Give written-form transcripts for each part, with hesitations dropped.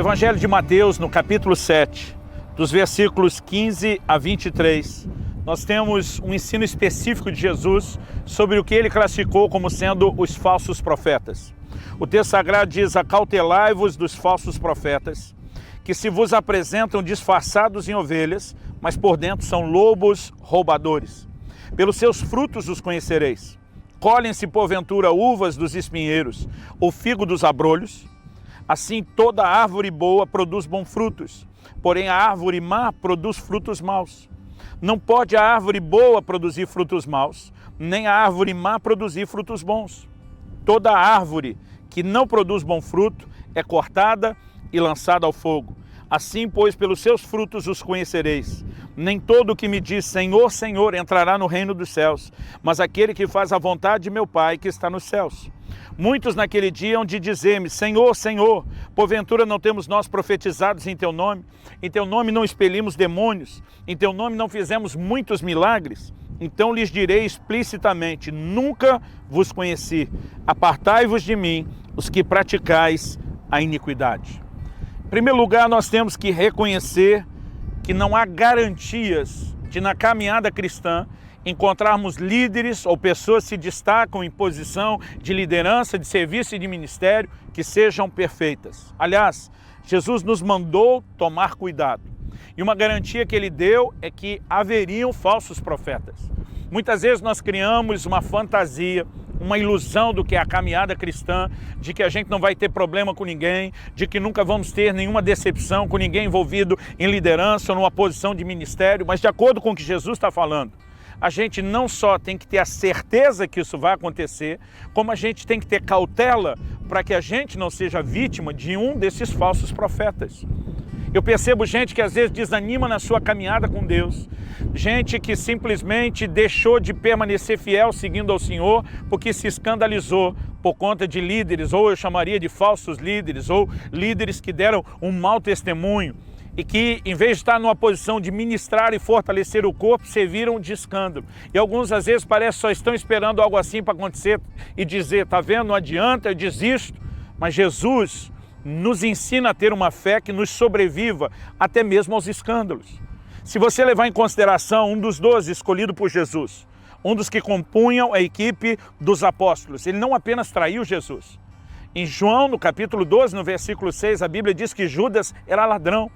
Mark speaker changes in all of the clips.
Speaker 1: Evangelho de Mateus, no capítulo 7, dos versículos 15 a 23, nós temos um ensino específico de Jesus sobre o que ele classificou como sendo os falsos profetas. O texto sagrado diz: acautelai-vos dos falsos profetas, que se vos apresentam disfarçados em ovelhas, mas por dentro são lobos roubadores. Pelos seus frutos os conhecereis. Colhem-se porventura uvas dos espinheiros, ou figo dos abrolhos? Assim toda árvore boa produz bons frutos, porém a árvore má produz frutos maus. Não pode a árvore boa produzir frutos maus, nem a árvore má produzir frutos bons. Toda árvore que não produz bom fruto é cortada e lançada ao fogo. Assim, pois, pelos seus frutos os conhecereis. Nem todo o que me diz Senhor, Senhor entrará no reino dos céus, mas aquele que faz a vontade de meu Pai que está nos céus. Muitos naquele dia hão de dizer-me: Senhor, Senhor, porventura não temos nós profetizados em teu nome? Em teu nome não expelimos demônios? Em teu nome não fizemos muitos milagres? Então lhes direi explicitamente: nunca vos conheci. Apartai-vos de mim, os que praticais a iniquidade. Em primeiro lugar, nós temos que reconhecer que não há garantias de, na caminhada cristã, encontrarmos líderes ou pessoas que se destacam em posição de liderança, de serviço e de ministério que sejam perfeitas. Aliás, Jesus nos mandou tomar cuidado. E uma garantia que ele deu é que haveriam falsos profetas. Muitas vezes nós criamos uma fantasia, uma ilusão do que é a caminhada cristã, de que a gente não vai ter problema com ninguém, de que nunca vamos ter nenhuma decepção com ninguém envolvido em liderança ou numa posição de ministério, mas de acordo com o que Jesus está falando, a gente não só tem que ter a certeza que isso vai acontecer, como a gente tem que ter cautela para que a gente não seja vítima de um desses falsos profetas. Eu percebo gente que às vezes desanima na sua caminhada com Deus, gente que simplesmente deixou de permanecer fiel seguindo ao Senhor porque se escandalizou por conta de líderes, ou eu chamaria de falsos líderes, ou líderes que deram um mau testemunho e que, em vez de estar numa posição de ministrar e fortalecer o corpo, serviram de escândalo. E alguns às vezes parece que só estão esperando algo assim para acontecer e dizer: tá vendo, não adianta, eu desisto. Mas Jesus nos ensina a ter uma fé que nos sobreviva até mesmo aos escândalos. Se você levar em consideração um dos 12 escolhido por Jesus, um dos que compunham a equipe dos apóstolos, ele não apenas traiu Jesus. Em João, no capítulo 12, no versículo 6, a Bíblia diz que Judas era ladrão.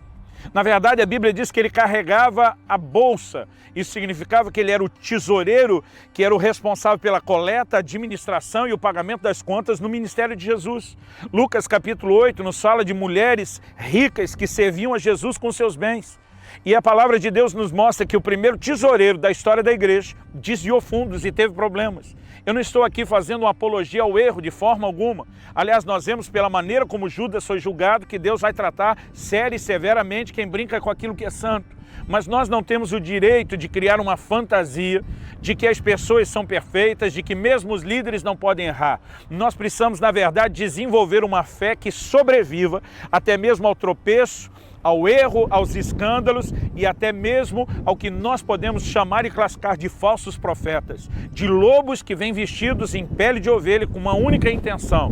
Speaker 1: Na verdade, a Bíblia diz que ele carregava a bolsa. Isso significava que ele era o tesoureiro, que era o responsável pela coleta, administração e o pagamento das contas no ministério de Jesus. Lucas capítulo 8 nos fala de mulheres ricas que serviam a Jesus com seus bens. E a palavra de Deus nos mostra que o primeiro tesoureiro da história da igreja desviou fundos e teve problemas. Eu não estou aqui fazendo uma apologia ao erro de forma alguma. Aliás, nós vemos pela maneira como Judas foi julgado que Deus vai tratar séria e severamente quem brinca com aquilo que é santo. Mas nós não temos o direito de criar uma fantasia de que as pessoas são perfeitas, de que mesmo os líderes não podem errar. Nós precisamos, na verdade, desenvolver uma fé que sobreviva até mesmo ao tropeço, ao erro, aos escândalos e até mesmo ao que nós podemos chamar e classificar de falsos profetas, de lobos que vêm vestidos em pele de ovelha com uma única intenção.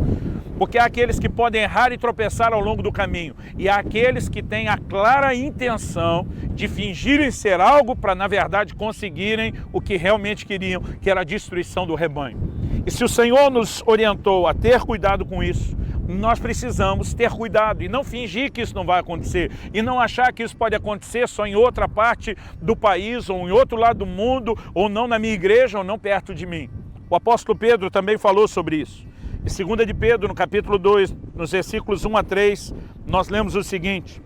Speaker 1: Porque há aqueles que podem errar e tropeçar ao longo do caminho, e há aqueles que têm a clara intenção de fingirem ser algo para, na verdade, conseguirem o que realmente queriam, que era a destruição do rebanho. E se o Senhor nos orientou a ter cuidado com isso, nós precisamos ter cuidado e não fingir que isso não vai acontecer e não achar que isso pode acontecer só em outra parte do país ou em outro lado do mundo ou não na minha igreja ou não perto de mim. O apóstolo Pedro também falou sobre isso. Em 2 de Pedro, no capítulo 2, nos versículos 1 a 3, nós lemos o seguinte: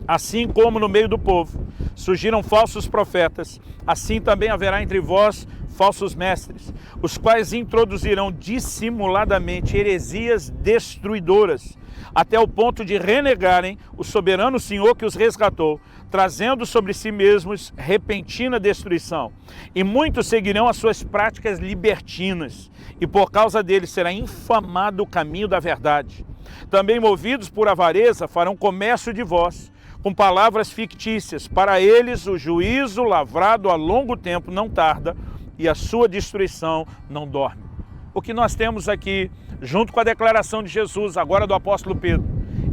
Speaker 1: assim como no meio do povo surgiram falsos profetas, assim também haverá entre vós falsos mestres, os quais introduzirão dissimuladamente heresias destruidoras, até o ponto de renegarem o soberano Senhor que os resgatou, trazendo sobre si mesmos repentina destruição. E muitos seguirão as suas práticas libertinas, e por causa deles será infamado o caminho da verdade. Também movidos por avareza farão comércio de vós, com palavras fictícias. Para eles o juízo lavrado a longo tempo não tarda, e a sua destruição não dorme. O que nós temos aqui, junto com a declaração de Jesus, agora do apóstolo Pedro,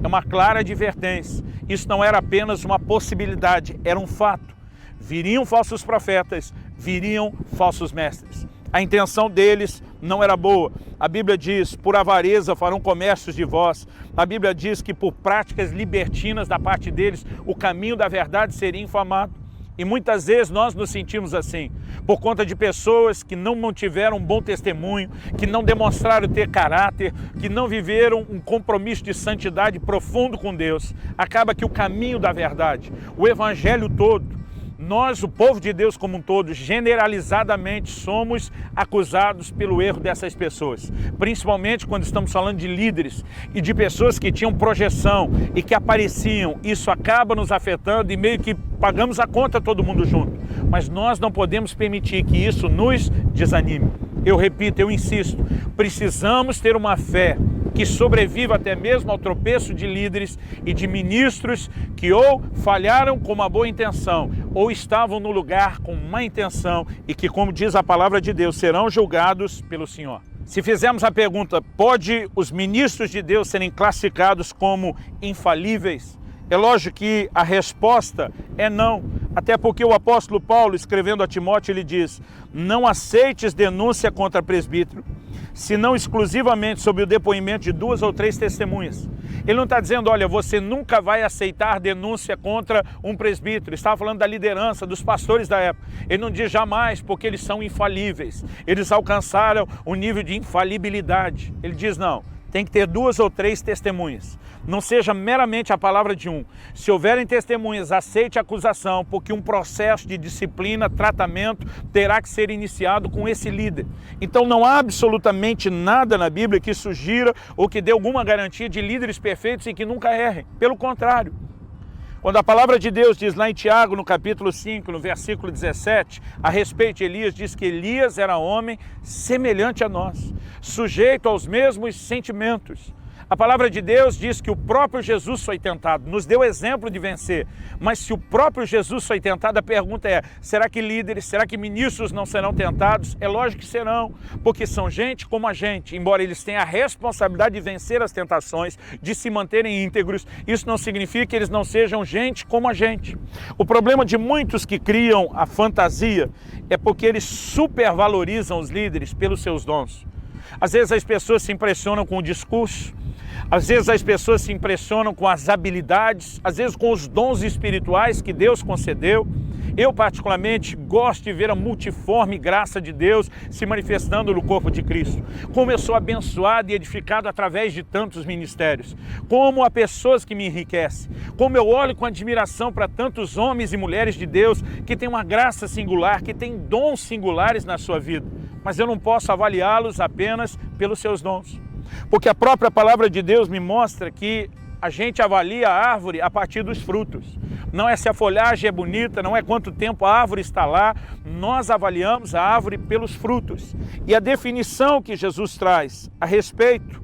Speaker 1: é uma clara advertência. Isso não era apenas uma possibilidade, era um fato. Viriam falsos profetas, viriam falsos mestres. A intenção deles não era boa. A Bíblia diz, por avareza farão comércios de vós. A Bíblia diz que por práticas libertinas da parte deles, o caminho da verdade seria infamado. E muitas vezes nós nos sentimos assim, por conta de pessoas que não mantiveram um bom testemunho, que não demonstraram ter caráter, que não viveram um compromisso de santidade profundo com Deus. Acaba que o caminho da verdade, o evangelho todo, nós, o povo de Deus como um todo, generalizadamente somos acusados pelo erro dessas pessoas. Principalmente quando estamos falando de líderes e de pessoas que tinham projeção e que apareciam. Isso acaba nos afetando e meio que pagamos a conta todo mundo junto. Mas nós não podemos permitir que isso nos desanime. Eu repito, eu insisto, precisamos ter uma fé que sobreviva até mesmo ao tropeço de líderes e de ministros que ou falharam com uma boa intenção ou estavam no lugar com má intenção e que, como diz a palavra de Deus, serão julgados pelo Senhor. Se fizermos a pergunta, pode os ministros de Deus serem classificados como infalíveis? É lógico que a resposta é não, até porque o apóstolo Paulo, escrevendo a Timóteo, ele diz: não aceites denúncia contra presbítero, senão exclusivamente sob o depoimento de 2 ou 3 testemunhas. Ele não está dizendo, olha, você nunca vai aceitar denúncia contra um presbítero. Ele estava falando da liderança, dos pastores da época. Ele não diz jamais, porque eles são infalíveis. Eles alcançaram o nível de infalibilidade. Ele diz, não, tem que ter 2 ou 3 testemunhas. Não seja meramente a palavra de um. Se houverem testemunhas, aceite a acusação, porque um processo de disciplina, tratamento, terá que ser iniciado com esse líder. Então não há absolutamente nada na Bíblia que sugira ou que dê alguma garantia de líderes perfeitos e que nunca errem. Pelo contrário. Quando a palavra de Deus diz lá em Tiago, no capítulo 5, no versículo 17, a respeito de Elias, diz que Elias era homem semelhante a nós, sujeito aos mesmos sentimentos. A palavra de Deus diz que o próprio Jesus foi tentado, nos deu exemplo de vencer. Mas se o próprio Jesus foi tentado, a pergunta é, será que líderes, será que ministros não serão tentados? É lógico que serão, porque são gente como a gente. Embora eles tenham a responsabilidade de vencer as tentações, de se manterem íntegros, isso não significa que eles não sejam gente como a gente. O problema de muitos que criam a fantasia é porque eles supervalorizam os líderes pelos seus dons. Às vezes as pessoas se impressionam com o discurso, às vezes as pessoas se impressionam com as habilidades, às vezes com os dons espirituais que Deus concedeu. Eu particularmente gosto de ver a multiforme graça de Deus se manifestando no corpo de Cristo. Como eu sou abençoado e edificado através de tantos ministérios. Como há pessoas que me enriquecem. Como eu olho com admiração para tantos homens e mulheres de Deus que têm uma graça singular, que têm dons singulares na sua vida. Mas eu não posso avaliá-los apenas pelos seus dons. Porque a própria palavra de Deus me mostra que a gente avalia a árvore a partir dos frutos. Não é se a folhagem é bonita, não é quanto tempo a árvore está lá. Nós avaliamos a árvore pelos frutos. E a definição que Jesus traz a respeito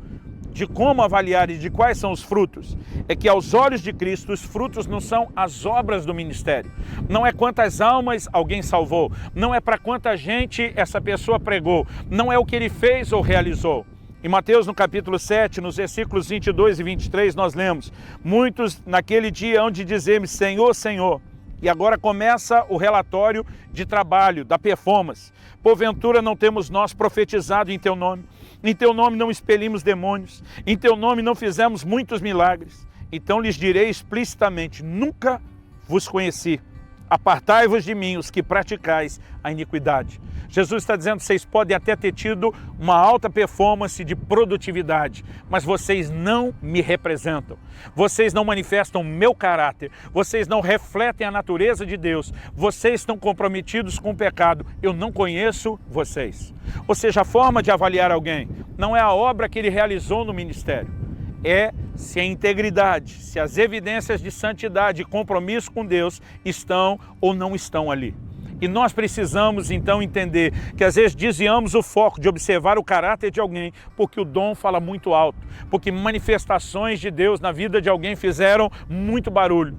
Speaker 1: de como avaliar e de quais são os frutos, é que aos olhos de Cristo os frutos não são as obras do ministério. Não é quantas almas alguém salvou, não é para quanta gente essa pessoa pregou, não é o que ele fez ou realizou. Em Mateus, no capítulo 7, nos versículos 22 e 23, nós lemos: muitos naquele dia hão de dizer-me, Senhor, Senhor. E agora começa o relatório de trabalho, da performance. Porventura não temos nós profetizado em teu nome? Em teu nome não expelimos demônios? Em teu nome não fizemos muitos milagres? Então lhes direi explicitamente, nunca vos conheci. Apartai-vos de mim, os que praticais a iniquidade. Jesus está dizendo, vocês podem até ter tido uma alta performance de produtividade, mas vocês não me representam. Vocês não manifestam o meu caráter. Vocês não refletem a natureza de Deus. Vocês estão comprometidos com o pecado. Eu não conheço vocês. Ou seja, a forma de avaliar alguém não é a obra que ele realizou no ministério. É se a integridade, se as evidências de santidade e compromisso com Deus estão ou não estão ali. E nós precisamos então entender que às vezes desviamos o foco de observar o caráter de alguém porque o dom fala muito alto, porque manifestações de Deus na vida de alguém fizeram muito barulho.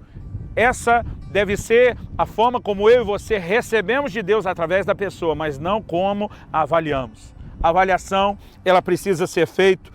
Speaker 1: Essa deve ser a forma como eu e você recebemos de Deus através da pessoa, mas não como a avaliamos. A avaliação, ela precisa ser feita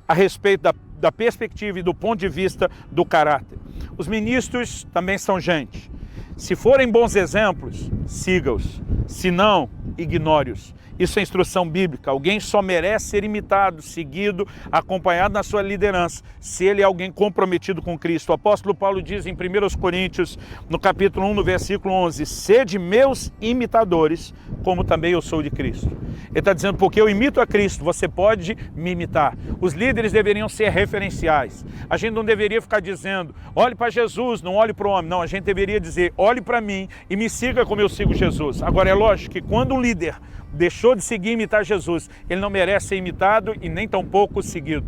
Speaker 1: a respeito da perspectiva e do ponto de vista do caráter. Os ministros também são gente. Se forem bons exemplos, siga-os. Se não, ignore-os. Isso é instrução bíblica. Alguém só merece ser imitado, seguido, acompanhado na sua liderança, se ele é alguém comprometido com Cristo. O apóstolo Paulo diz em 1 Coríntios, no capítulo 1, no versículo 11, sede meus imitadores, como também eu sou de Cristo. Ele está dizendo, porque eu imito a Cristo, você pode me imitar. Os líderes deveriam ser referenciais. A gente não deveria ficar dizendo, olhe para Jesus, não olhe para o homem. Não, a gente deveria dizer, olhe para mim e me siga como eu sigo Jesus. Agora, é lógico que quando um líder deixou de seguir e imitar Jesus, ele não merece ser imitado e nem tampouco seguido.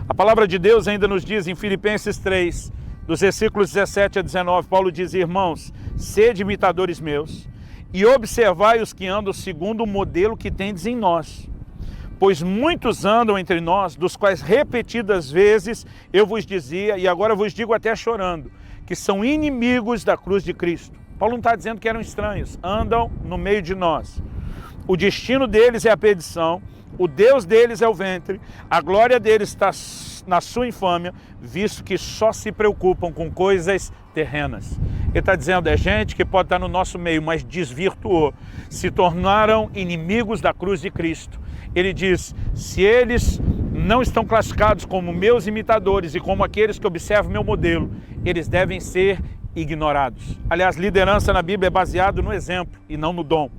Speaker 1: A palavra de Deus ainda nos diz em Filipenses 3, dos versículos 17 a 19, Paulo diz, irmãos, sede imitadores meus e observai os que andam segundo o modelo que tendes em nós. Pois muitos andam entre nós, dos quais repetidas vezes eu vos dizia, e agora vos digo até chorando, que são inimigos da cruz de Cristo. Paulo não está dizendo que eram estranhos, andam no meio de nós. O destino deles é a perdição, o Deus deles é o ventre, a glória deles está na sua infâmia, visto que só se preocupam com coisas terrenas. Ele está dizendo, é gente que pode estar no nosso meio, mas desvirtuou, se tornaram inimigos da cruz de Cristo. Ele diz, se eles não estão classificados como meus imitadores e como aqueles que observam meu modelo, eles devem ser ignorados. Aliás, liderança na Bíblia é baseado no exemplo e não no dom.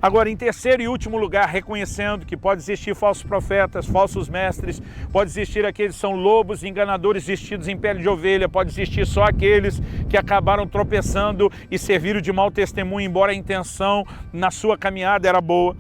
Speaker 1: Agora, em terceiro e último lugar, reconhecendo que pode existir falsos profetas, falsos mestres, pode existir aqueles que são lobos enganadores vestidos em pele de ovelha, pode existir só aqueles que acabaram tropeçando e serviram de mau testemunho, embora a intenção na sua caminhada era boa.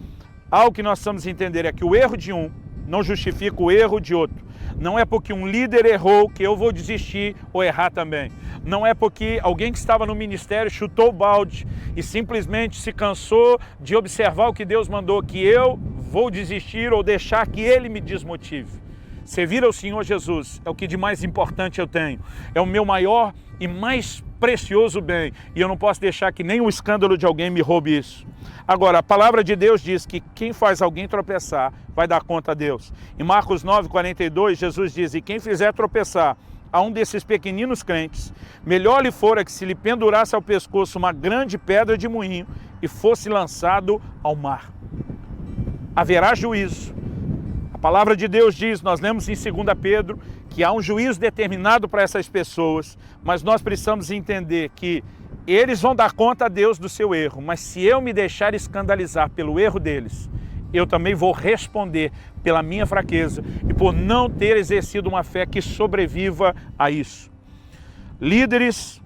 Speaker 1: Algo que nós precisamos entender é que o erro de um não justifica o erro de outro. Não é porque um líder errou que eu vou desistir ou errar também. Não é porque alguém que estava no ministério chutou o balde e simplesmente se cansou de observar o que Deus mandou, que eu vou desistir ou deixar que Ele me desmotive. Servir ao Senhor Jesus é o que de mais importante eu tenho. É o meu maior e mais precioso bem. E eu não posso deixar que nem o escândalo de alguém me roube isso. Agora, a palavra de Deus diz que quem faz alguém tropeçar vai dar conta a Deus. Em Marcos 9:42, Jesus diz, e quem fizer tropeçar a um desses pequeninos crentes, melhor lhe fora que se lhe pendurasse ao pescoço uma grande pedra de moinho e fosse lançado ao mar. Haverá juízo. A palavra de Deus diz, nós lemos em 2 Pedro, que há um juízo determinado para essas pessoas, mas nós precisamos entender que eles vão dar conta a Deus do seu erro, mas se eu me deixar escandalizar pelo erro deles, eu também vou responder pela minha fraqueza e por não ter exercido uma fé que sobreviva a isso. Líderes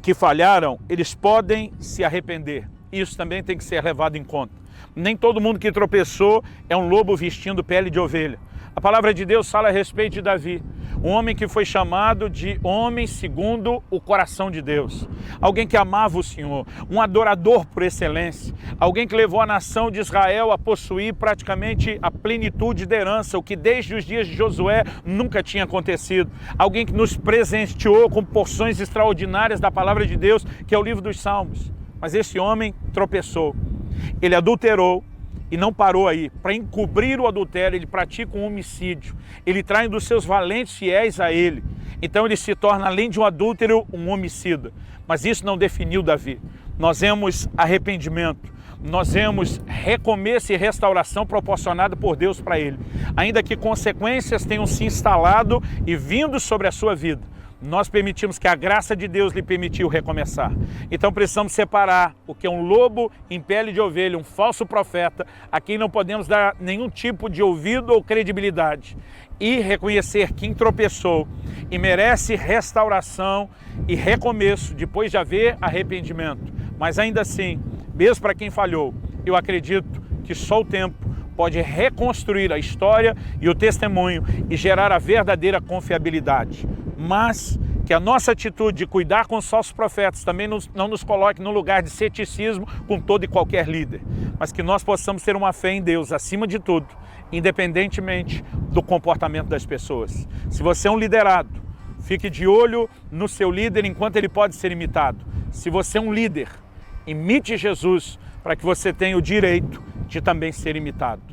Speaker 1: que falharam, eles podem se arrepender. Isso também tem que ser levado em conta. Nem todo mundo que tropeçou é um lobo vestindo pele de ovelha. A palavra de Deus fala a respeito de Davi, um homem que foi chamado de homem segundo o coração de Deus. Alguém que amava o Senhor, um adorador por excelência. Alguém que levou a nação de Israel a possuir praticamente a plenitude da herança, o que desde os dias de Josué nunca tinha acontecido. Alguém que nos presenteou com porções extraordinárias da palavra de Deus, que é o livro dos Salmos. Mas esse homem tropeçou, ele adulterou, e não parou aí. Para encobrir o adultério, ele pratica um homicídio. Ele trai dos seus valentes fiéis a ele. Então ele se torna, além de um adúltero, um homicida. Mas isso não definiu Davi. Nós vemos arrependimento. Nós vemos recomeço e restauração proporcionada por Deus para ele. Ainda que consequências tenham se instalado e vindo sobre a sua vida, nós permitimos que a graça de Deus lhe permitiu recomeçar. Então precisamos separar o que é um lobo em pele de ovelha, um falso profeta, a quem não podemos dar nenhum tipo de ouvido ou credibilidade, e reconhecer quem tropeçou e merece restauração e recomeço depois de haver arrependimento. Mas ainda assim, mesmo para quem falhou, eu acredito que só o tempo pode reconstruir a história e o testemunho e gerar a verdadeira confiabilidade. Mas que a nossa atitude de cuidar com os falsos profetas também não nos coloque no lugar de ceticismo com todo e qualquer líder, mas que nós possamos ter uma fé em Deus acima de tudo, independentemente do comportamento das pessoas. Se você é um liderado, fique de olho no seu líder enquanto ele pode ser imitado. Se você é um líder, imite Jesus para que você tenha o direito de também ser imitado.